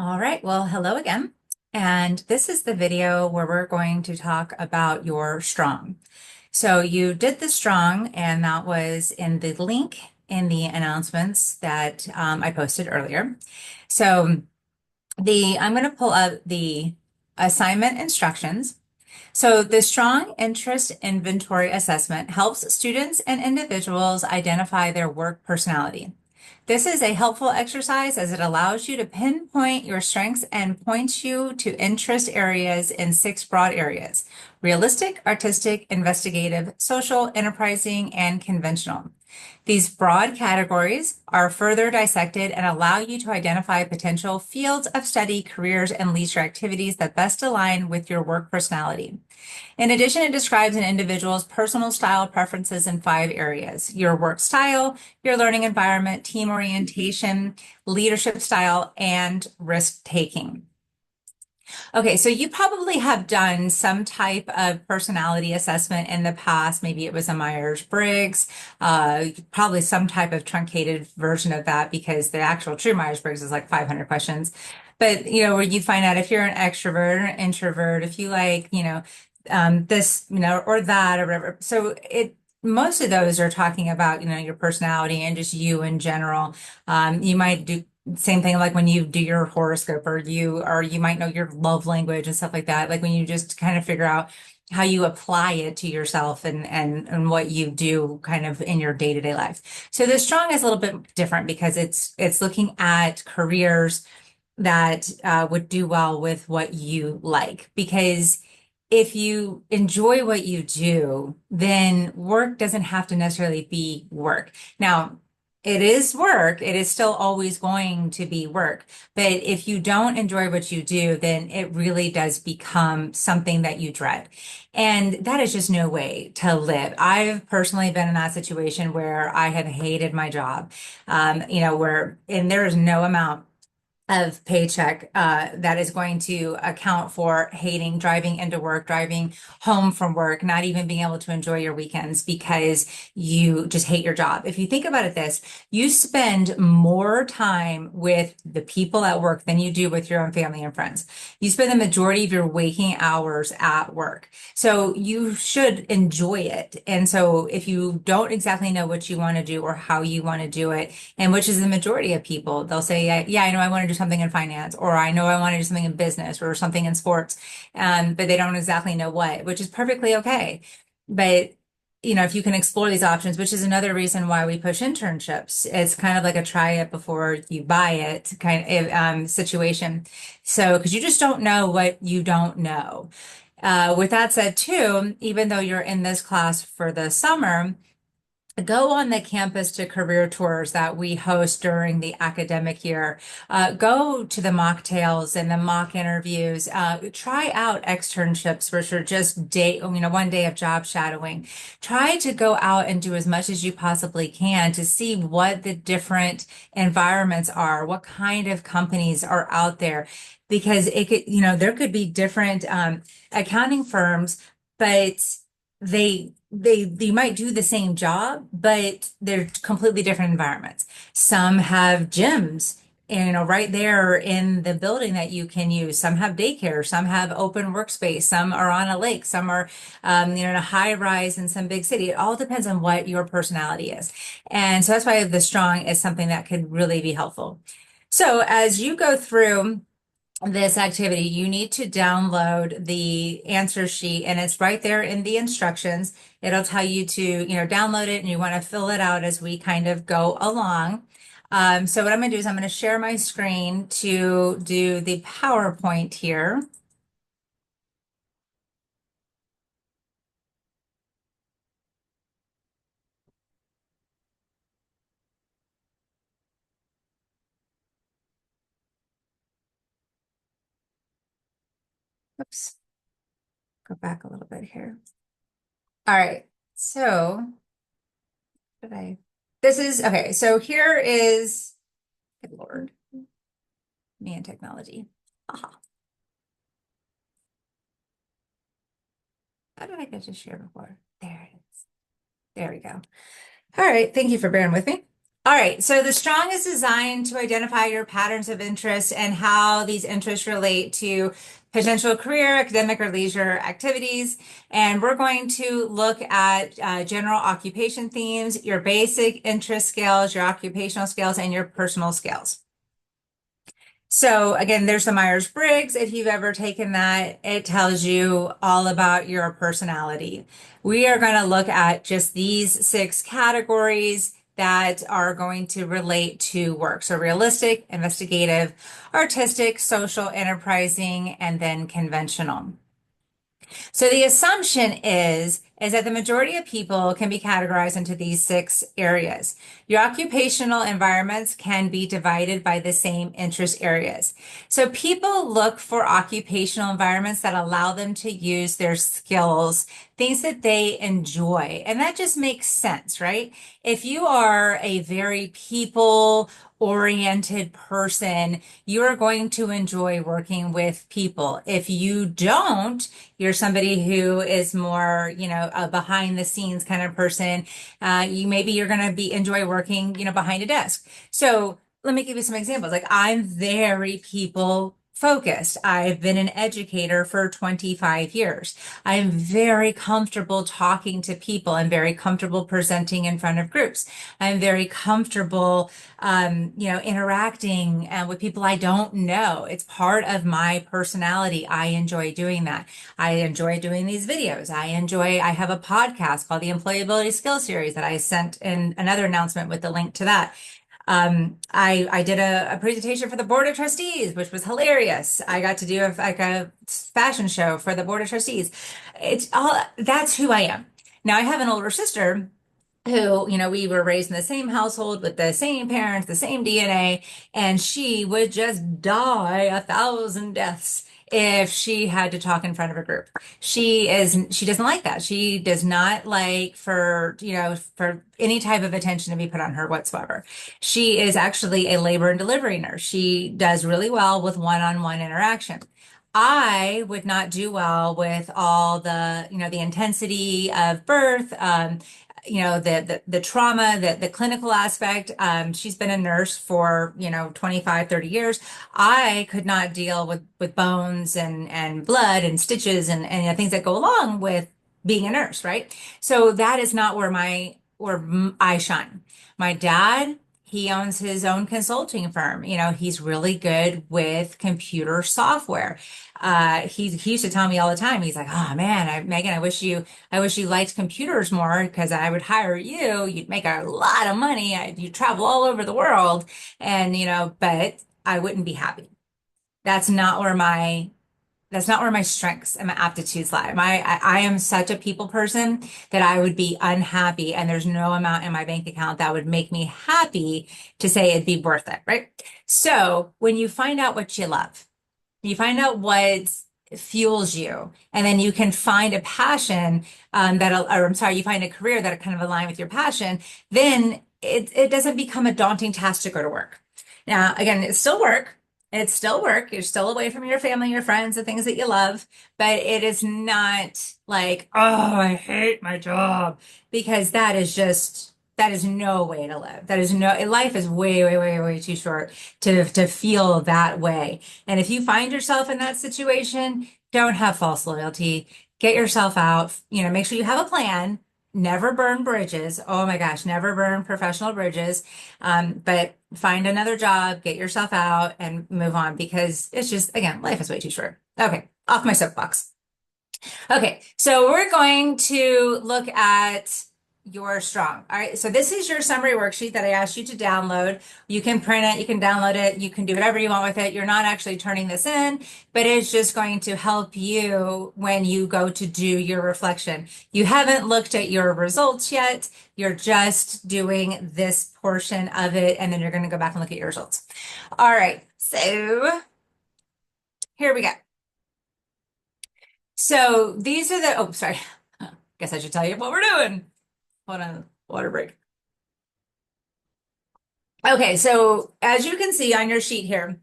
All right, well, hello again. And this is the video where we're going to talk about your strong. So you did the strong, and that was in the link in the announcements that I posted earlier. So I'm going to pull up the assignment instructions. So the Strong Interest Inventory Assessment helps students and individuals identify their work personality. This is a helpful exercise as it allows you to pinpoint your strengths and points you to interest areas in 6 broad areas: realistic, artistic, investigative, social, enterprising, and conventional. These broad categories are further dissected and allow you to identify potential fields of study, careers, and leisure activities that best align with your work personality. In addition, it describes an individual's personal style preferences in 5 areas: your work style, your learning environment, team orientation, leadership style, and risk taking. Okay, so you probably have done some type of personality assessment in the past. Maybe it was a Myers-Briggs, probably some type of truncated version of that because the actual true Myers-Briggs is like 500 questions. But, where you find out if you're an extrovert or an introvert, if you like, this, or that or whatever. So most of those are talking about, your personality and just you in general. You might do same thing like when you do your horoscope or you might know your love language and stuff like that. Like when you just kind of figure out how you apply it to yourself and what you do kind of in your day-to-day life. So the strong is a little bit different because it's looking at careers that would do well with what you like. Because if you enjoy what you do, then work doesn't have to necessarily be work. Now, it is work. It is still always going to be work. But if you don't enjoy what you do, then it really does become something that you dread. And that is just no way to live. I've personally been in that situation where I had hated my job, and there is no amount of paycheck that is going to account for hating driving into work, driving home from work, not even being able to enjoy your weekends because you just hate your job. If you think about it you spend more time with the people at work than you do with your own family and friends. You spend the majority of your waking hours at work. So you should enjoy it. And so if you don't exactly know what you want to do or how you want to do it, and which is the majority of people, they'll say, yeah, I know I want to do something in finance, or I know I want to do something in business or something in sports, but they don't exactly know what, which is perfectly okay. But if you can explore these options, which is another reason why we push internships, it's kind of like a try it before you buy it kind of situation. So, because you just don't know what you don't know. With that said, too, even though you're in this class for the summer, go on the campus to career tours that we host during the academic year. Go to the mocktails and the mock interviews. Try out externships, which are just one day of job shadowing. Try to go out and do as much as you possibly can to see what the different environments are, what kind of companies are out there, because there could be different accounting firms, but they might do the same job, but they're completely different environments. Some have gyms, right there in the building that you can use. Some have daycare, some have open workspace, some are on a lake, some are, in a high rise in some big city. It all depends on what your personality is. And so that's why the strong is something that could really be helpful. So as you go through this activity, you need to download the answer sheet, and it's right there in the instructions. It'll tell you to, download it, and you want to fill it out as we kind of go along. So what I'm going to do is I'm going to share my screen to do the PowerPoint here. Oops, go back a little bit here. All right, so did I? This is okay. So here is, good Lord, me and technology. Aha. How did I get to share before? There it is. There we go. All right, thank you for bearing with me. All right, so the strong is designed to identify your patterns of interest and how these interests relate to potential career, academic, or leisure activities. And we're going to look at general occupation themes, your basic interest scales, your occupational scales, and your personal scales. So again, there's the Myers-Briggs. If you've ever taken that, it tells you all about your personality. We are going to look at just these six categories that are going to relate to work. So realistic, investigative, artistic, social, enterprising, and then conventional. So the assumption is that the majority of people can be categorized into these six areas. Your occupational environments can be divided by the same interest areas. So people look for occupational environments that allow them to use their skills, things that they enjoy. And that just makes sense, right? If you are a very people oriented person, you are going to enjoy working with people. If you don't, you're somebody who is more, a behind the scenes kind of person. You're going to be enjoy working, behind a desk. So let me give you some examples. Like I'm very people focused. I've been an educator for 25 years. I'm very comfortable talking to people. I'm very comfortable presenting in front of groups. I'm very comfortable, interacting with people I don't know. It's part of my personality. I enjoy doing that. I enjoy doing these videos. I have a podcast called the Employability Skills Series that I sent in another announcement with the link to that. I did a presentation for the Board of Trustees, which was hilarious. I got to do a fashion show for the Board of Trustees. That's who I am. Now I have an older sister who, we were raised in the same household with the same parents, the same DNA, and she would just die 1,000 deaths if she had to talk in front of a group. She doesn't like that. She does not like for any type of attention to be put on her whatsoever. She is actually a labor and delivery nurse. She does really well with one-on-one interaction. I would not do well with all the intensity of birth, the trauma, the clinical aspect. She's been a nurse for, 25, 30 years. I could not deal with bones and blood and stitches and things that go along with being a nurse, right? So that is not where I shine. My dad, he owns his own consulting firm. He's really good with computer software. He used to tell me all the time, he's like, oh man, Megan, I wish you liked computers more because I would hire you. You'd make a lot of money. You'd travel all over the world and, but I wouldn't be happy. That's not where my that's not where my strengths and my aptitudes lie. I am such a people person that I would be unhappy, and there's no amount in my bank account that would make me happy to say it'd be worth it, right? So when you find out what you love, you find out what fuels you, and then you can find a passion you find a career that kind of align with your passion, then it doesn't become a daunting task to go to work. Now, again, it's still work. It's still work. You're still away from your family, your friends, the things that you love, but it is not like, oh, I hate my job, because that is no way to live. Life is way, way, way, way too short to feel that way. And if you find yourself in that situation, don't have false loyalty. Get yourself out, make sure you have a plan. Never burn bridges. Oh my gosh, never burn professional bridges. But find another job, get yourself out and move on, because it's just, again, life is way too short. Okay, off my soapbox. Okay, so we're going to look at your strong. All right, so this is your summary worksheet that I asked you to download. You can print it, you can download it, you can do whatever you want with it. You're not actually turning this in, but it's just going to help you when you go to do your reflection. You haven't looked at your results yet. You're just doing this portion of it, and then you're going to go back and look at your results. All right, so here we go. So these are oh, sorry. Guess I should tell you what we're doing. Hold on, water break. Okay, so as you can see on your sheet here,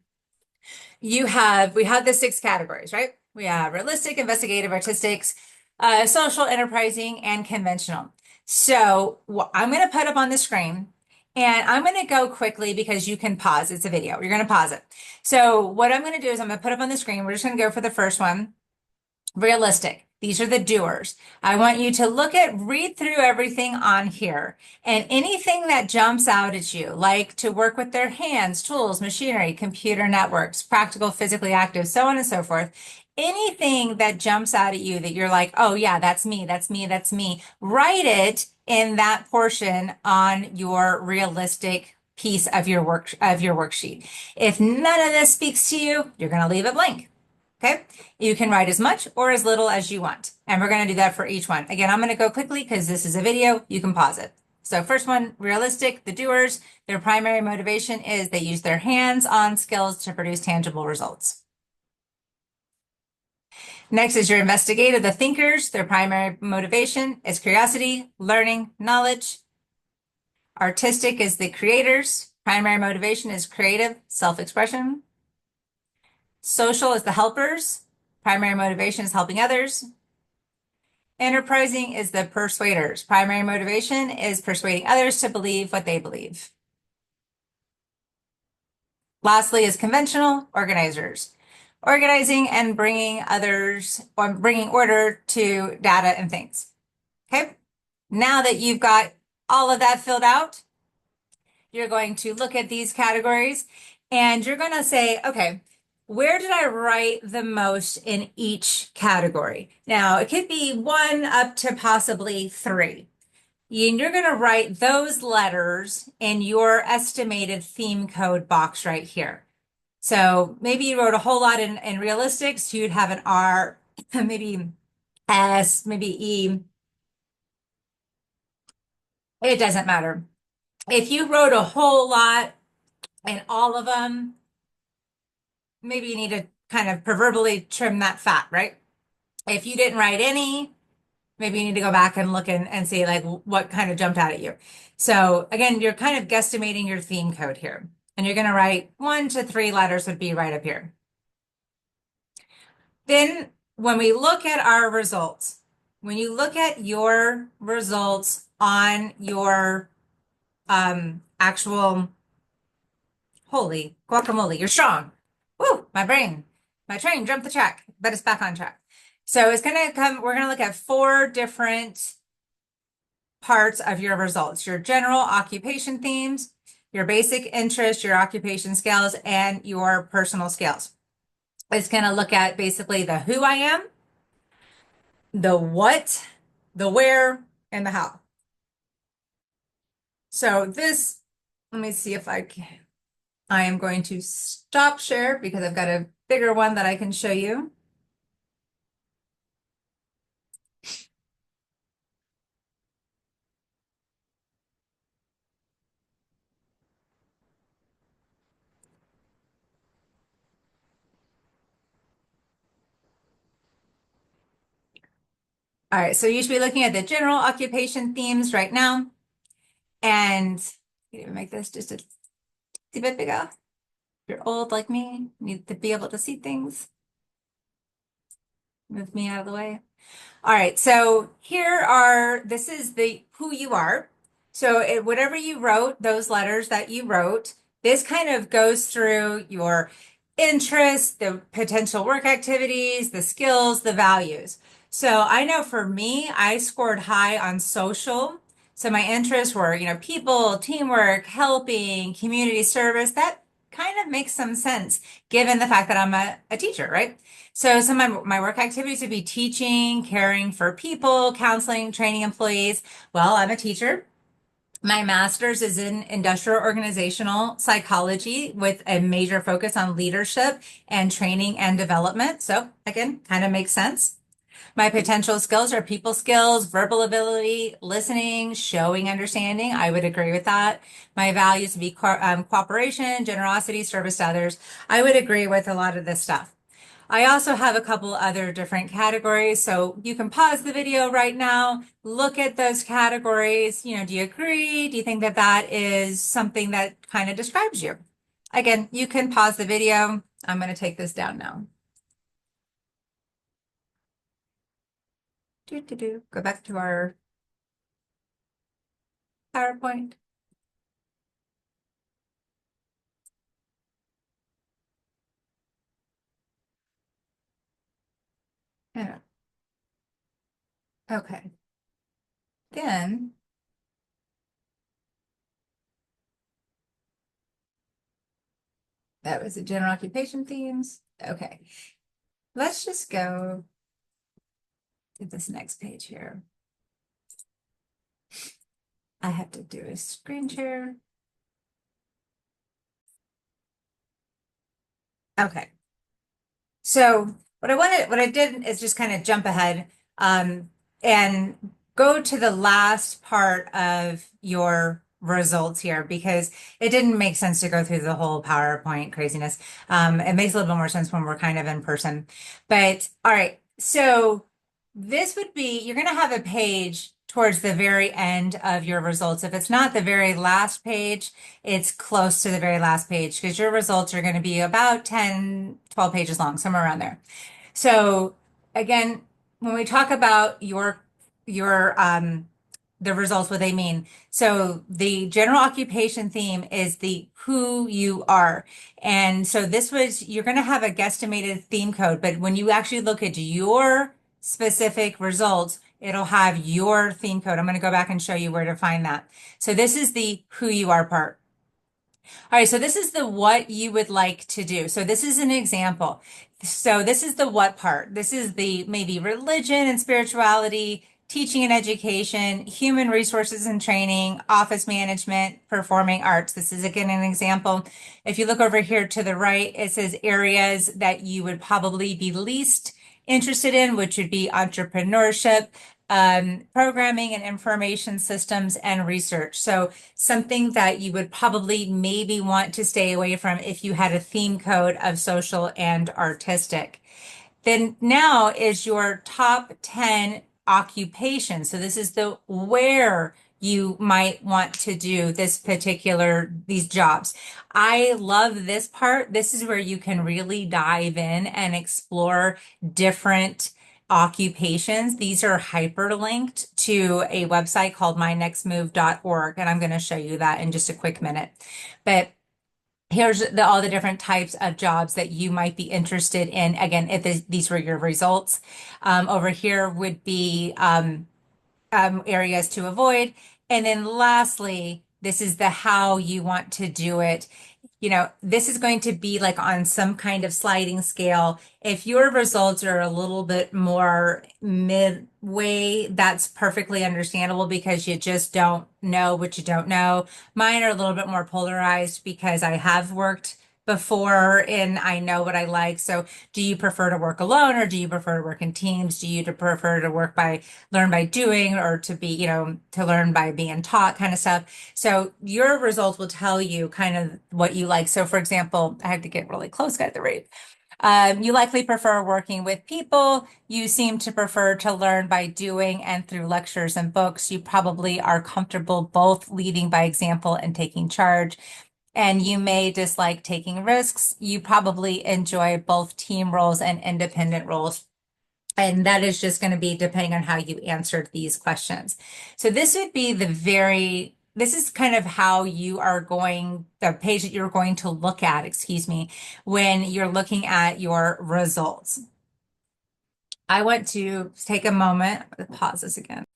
we have the six categories, right? We have realistic, investigative, artistic, social, enterprising, and conventional. So what I'm going to put up on the screen And I'm going to go quickly because you can pause. It's a video. You're going to pause it. So what I'm going to do is I'm going to put up on the screen. We're just going to go for the first one. Realistic. These are the doers. I want you to read through everything on here, and anything that jumps out at you, like to work with their hands, tools, machinery, computer networks, practical, physically active, so on and so forth. Anything that jumps out at you that you're like, oh yeah, that's me, that's me, that's me. Write it in that portion on your realistic piece of your worksheet. If none of this speaks to you, you're going to leave it blank. Okay, you can write as much or as little as you want. And we're going to do that for each one. Again, I'm going to go quickly because this is a video. You can pause it. So first one, realistic, the doers, their primary motivation is they use their hands-on skills to produce tangible results. Next is your investigative, the thinkers, their primary motivation is curiosity, learning, knowledge. Artistic is the creators, primary motivation is creative, self-expression. Social is the helpers, primary motivation is helping others. Enterprising is the persuaders. Primary motivation is persuading others to believe what they believe. Lastly is conventional, organizers. Organizing and bringing others or bringing order to data and things. Okay. Now that you've got all of that filled out, you're going to look at these categories and you're going to say, okay, where did I write the most in each category? Now, it could be 1 up to possibly 3. And you're going to write those letters in your estimated theme code box right here. So maybe you wrote a whole lot in realistics, so you'd have an R, maybe S, maybe E. It doesn't matter. If you wrote a whole lot in all of them, maybe you need to kind of proverbially trim that fat, right? If you didn't write any, maybe you need to go back and look and see like what kind of jumped out at you. So again, you're kind of guesstimating your theme code here. And you're going to write 1 to 3 letters would be right up here. Then when we look at our results, when you look at your results on your actual, holy guacamole, you're strong. Woo, my train jumped the track, but it's back on track. So it's going to come, we're going to look at 4 different parts of your results: your general occupation themes, your basic interest, your occupation skills, and your personal skills. It's going to look at basically the who I am, the what, the where, and the how. So this, let me see if I can. I am going to stop share because I've got a bigger one that I can show you. All right, so you should be looking at the general occupation themes right now. And you can make this just a bit bigger. If you're old like me, need to be able to see things. Move me out of the way. All right, so this is the who you are. So whatever you wrote, those letters that you wrote, this kind of goes through your interests, the potential work activities, the skills, the values. So I know for me, I scored high on social. So my interests were, people, teamwork, helping, community service. That kind of makes some sense given the fact that I'm a teacher, right? So some of my work activities would be teaching, caring for people, counseling, training employees. Well, I'm a teacher. My master's is in industrial organizational psychology with a major focus on leadership and training and development. So again, kind of makes sense. My potential skills are people skills, verbal ability, listening, showing understanding. I would agree with that. My values would be cooperation, generosity, service to others. I would agree with a lot of this stuff. I also have a couple other different categories, so you can pause the video right now, look at those categories. Do you agree? Do you think that that is something that kind of describes you? Again, you can pause the video. I'm going to take this down now. Go back to our PowerPoint. Yeah. Okay. Then that was the general occupation themes. Okay. Let's just go to this next page here. I have to do a screen share. Okay. So what I did is just kind of jump ahead and go to the last part of your results here because it didn't make sense to go through the whole PowerPoint craziness. It makes a little bit more sense when we're kind of in person. But all right, so this would be, you're going to have a page towards the very end of your results. If it's not the very last page, it's close to the very last page because your results are going to be about 10, 12 pages long, somewhere around there. So again, when we talk about your the results, what they mean. So the general occupation theme is the who you are. And so this was, you're going to have a guesstimated theme code, but when you actually look at your specific results, it'll have your theme code. I'm going to go back and show you where to find that. So this is the who you are part. All right, so this is the what you would like to do. So this is an example. So this is the what part. This is the maybe religion and spirituality, teaching and education, human resources and training, office management, performing arts. This is again an example. If you look over here to the right, it says areas that you would probably be least interested in, which would be entrepreneurship, programming and information systems and research. So something that you would probably maybe want to stay away from if you had a theme code of social and artistic. Then now is your top 10 occupations. So this is the where you might want to do these jobs. I love this part. This is where you can really dive in and explore different occupations. These are hyperlinked to a website called mynextmove.org, and I'm going to show you that in just a quick minute. But here's all the different types of jobs that you might be interested in. Again, if these were your results, over here would be areas to avoid. And then lastly, this is the how you want to do it. You know, this is going to be like on some kind of sliding scale. If your results are a little bit more midway, that's perfectly understandable because you just don't know what you don't know. Mine are a little bit more polarized because I have worked before and I know what I like. So do you prefer to work alone or do you prefer to work in teams? Do you prefer to learn by doing or to be, to learn by being taught kind of stuff? So your results will tell you kind of what you like. So for example, I have to get really close, got the rate. You likely prefer working with people. You seem to prefer to learn by doing and through lectures and books. You probably are comfortable both leading by example and taking charge. And you may dislike taking risks. You probably enjoy both team roles and independent roles. And that is just going to be depending on how you answered these questions. So this would be this is kind of how the page that you're going to look at, excuse me, when you're looking at your results. I want to take a moment, pause this again.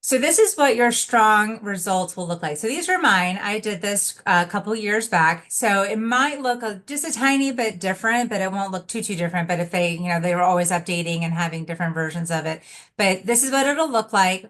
So this is what your strong results will look like. So these are mine. I did this a couple years back. So it might look just a tiny bit different, but it won't look too different. But if they were always updating and having different versions of it. But this is what it'll look like.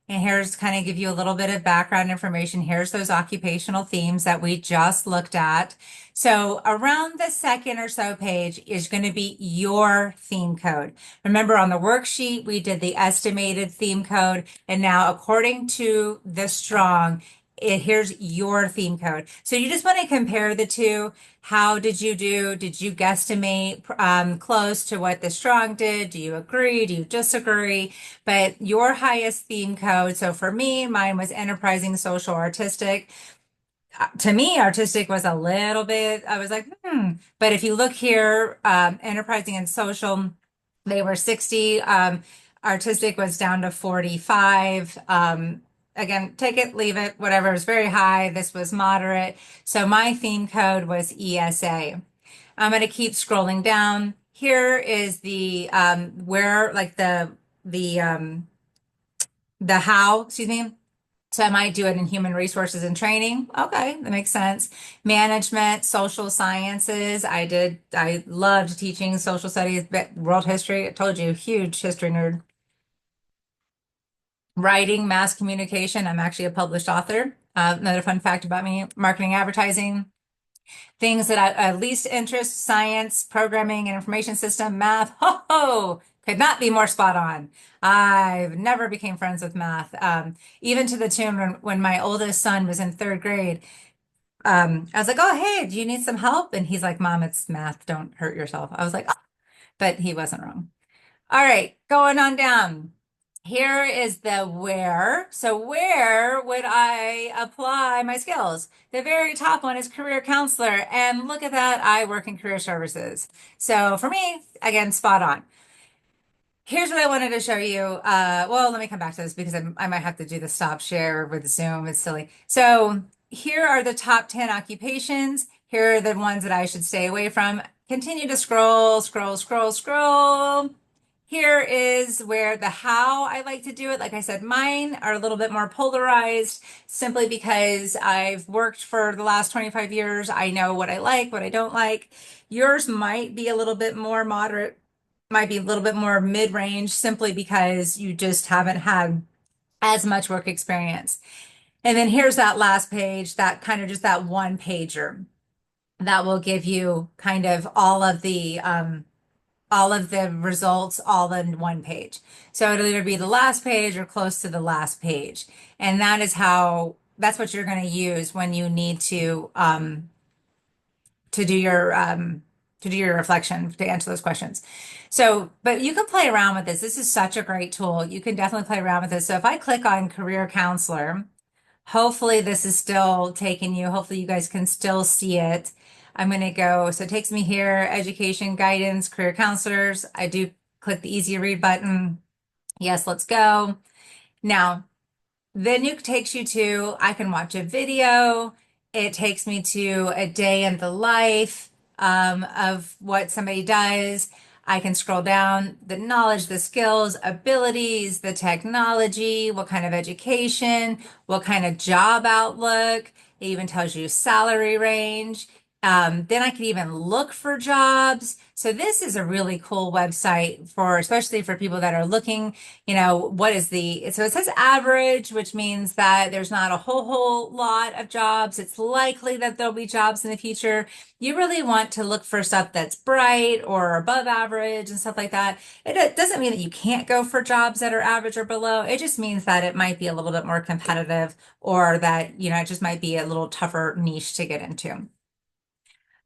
And here's kind of give you a little bit of background information. Here's those occupational themes that we just looked at. So around the second or so page is going to be your theme code. Remember on the worksheet, we did the estimated theme code. And now according to the strong, here's your theme code. So you just want to compare the two. How did you do? Did you guesstimate close to what the strong did? Do you agree? Do you disagree? But your highest theme code, so for me, mine was enterprising, social, artistic. To me, artistic was a little bit, I was like, But if you look here, enterprising and social, they were 60. Artistic was down to 45. Again, take it, leave it, whatever. It was very high. This was moderate. So my theme code was ESA. I'm going to keep scrolling down. here is the where like the how, excuse me. So I might do it in human resources and training. Okay, that makes sense. Management, social sciences. I loved teaching social studies, world history. I told you, huge history nerd. Writing, mass communication. I'm actually a published author. Another fun fact about me, marketing, advertising. Things that I least interest, science, programming and information system, math. Ho ho! Could not be more spot on. I've never became friends with math. Even to the tune when my oldest son was in third grade, I was like, oh, hey, do you need some help? And he's like, Mom, it's math. Don't hurt yourself. I was like, oh, but he wasn't wrong. All right, going on down. Here is the where. So where would I apply my skills? The very top one is career counselor. And look at that, I work in career services. So for me, again, spot on. Here's what I wanted to show you. Well, let me come back to this because I might have to do the stop share with Zoom. It's silly. So here are the top 10 occupations. Here are the ones that I should stay away from. Continue to scroll, scroll, scroll, scroll. Here is where the how I like to do it. Like I said, mine are a little bit more polarized simply because I've worked for the last 25 years. I know what I like, what I don't like. Yours might be a little bit more moderate, might be a little bit more mid-range simply because you just haven't had as much work experience. And then here's that last page, that kind of just that one pager that will give you kind of all of the results all in one page. So it'll either be the last page or close to the last page. And that's what you're going to use when you need to do your to do your reflection to answer those questions. So, but you can play around with this. This is such a great tool. You can definitely play around with this. So if I click on career counselor, hopefully this is still taking you. Hopefully you guys can still see it. I'm going to go, so it takes me here, education, guidance, career counselors. I do click the easy read button. Yes, let's go. Now, then it takes you to, I can watch a video. It takes me to a day in the life of what somebody does. I can scroll down the knowledge, the skills, abilities, the technology, what kind of education, what kind of job outlook. It even tells you salary range. Then I can even look for jobs. So this is a really cool website for, especially for people that are looking, what is so it says average, which means that there's not a whole lot of jobs. It's likely that there'll be jobs in the future. You really want to look for stuff that's bright or above average and stuff like that. It doesn't mean that you can't go for jobs that are average or below. It just means that it might be a little bit more competitive or that, it just might be a little tougher niche to get into.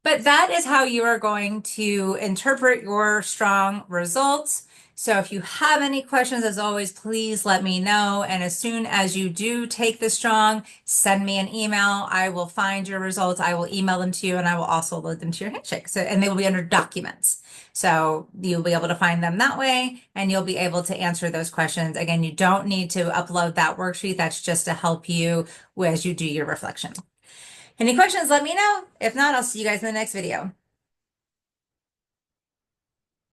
But that is how you are going to interpret your strong results. So if you have any questions, as always, please let me know. And as soon as you do take the strong, send me an email. I will find your results. I will email them to you and I will also load them to your handshake. And they will be under documents. So you'll be able to find them that way and you'll be able to answer those questions. Again, you don't need to upload that worksheet. That's just to help you as you do your reflection. Any questions, let me know. If not, I'll see you guys in the next video.